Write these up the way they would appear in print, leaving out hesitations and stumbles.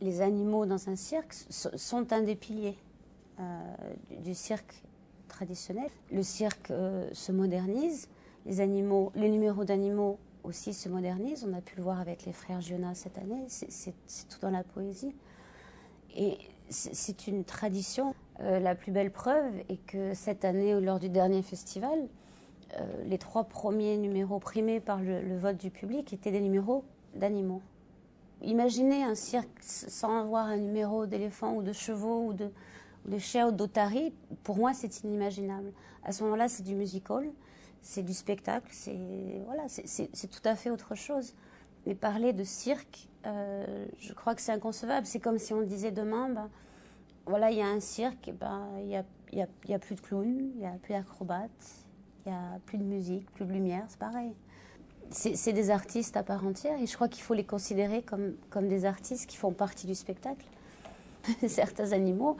Les animaux dans un cirque sont un des piliers du cirque traditionnel. Le cirque se modernise, les numéros d'animaux aussi se modernisent. On a pu le voir avec les frères Gionas cette année, c'est tout dans la poésie. Et c'est une tradition. La plus belle preuve est que cette année, lors du dernier festival, les 3 premiers numéros primés par le vote du public étaient des numéros d'animaux. Imaginez un cirque sans avoir un numéro d'éléphant ou de chevaux ou de chiens ou d'otaries, pour moi c'est inimaginable. À ce moment-là, c'est du musical, c'est du spectacle, c'est tout à fait autre chose. Mais parler de cirque, je crois que c'est inconcevable. C'est comme si on disait demain, voilà, il y a un cirque, il y a plus de clowns, il y a plus d'acrobates, il y a plus de musique, plus de lumière, c'est pareil. C'est des artistes à part entière et je crois qu'il faut les considérer comme des artistes qui font partie du spectacle. Certains animaux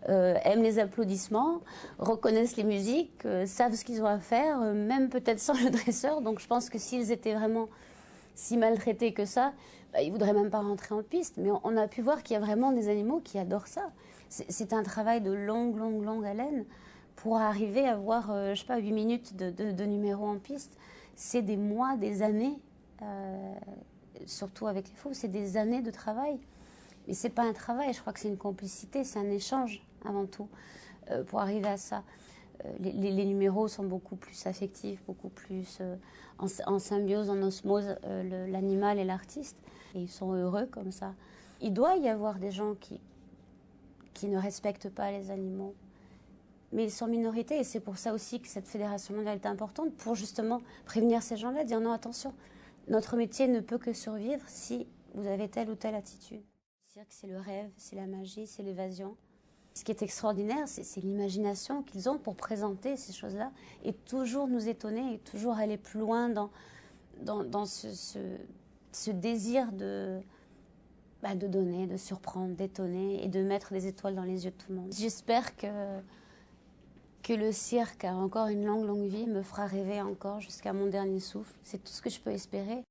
aiment les applaudissements, reconnaissent les musiques, savent ce qu'ils ont à faire, même peut-être sans le dresseur. Donc je pense que s'ils étaient vraiment si maltraités que ça, ils ne voudraient même pas rentrer en piste. Mais on a pu voir qu'il y a vraiment des animaux qui adorent ça. C'est un travail de longue haleine pour arriver à avoir, 8 minutes de numéro en piste. C'est des mois, des années, surtout avec les fous, c'est des années de travail. Mais c'est pas un travail, je crois que c'est une complicité, c'est un échange avant tout pour arriver à ça. Les numéros sont beaucoup plus affectifs, beaucoup plus en symbiose, en osmose, l'animal et l'artiste. Et ils sont heureux comme ça. Il doit y avoir des gens qui ne respectent pas les animaux. Mais ils sont minorités et c'est pour ça aussi que cette fédération mondiale est importante, pour justement prévenir ces gens-là, dire non, attention, notre métier ne peut que survivre si vous avez telle ou telle attitude. Le cirque, c'est le rêve, c'est la magie, c'est l'évasion. Ce qui est extraordinaire, c'est l'imagination qu'ils ont pour présenter ces choses-là et toujours nous étonner et toujours aller plus loin dans ce désir de donner, de surprendre, d'étonner et de mettre des étoiles dans les yeux de tout le monde. J'espère que le cirque a encore une longue vie, me fera rêver encore jusqu'à mon dernier souffle. C'est tout ce que je peux espérer.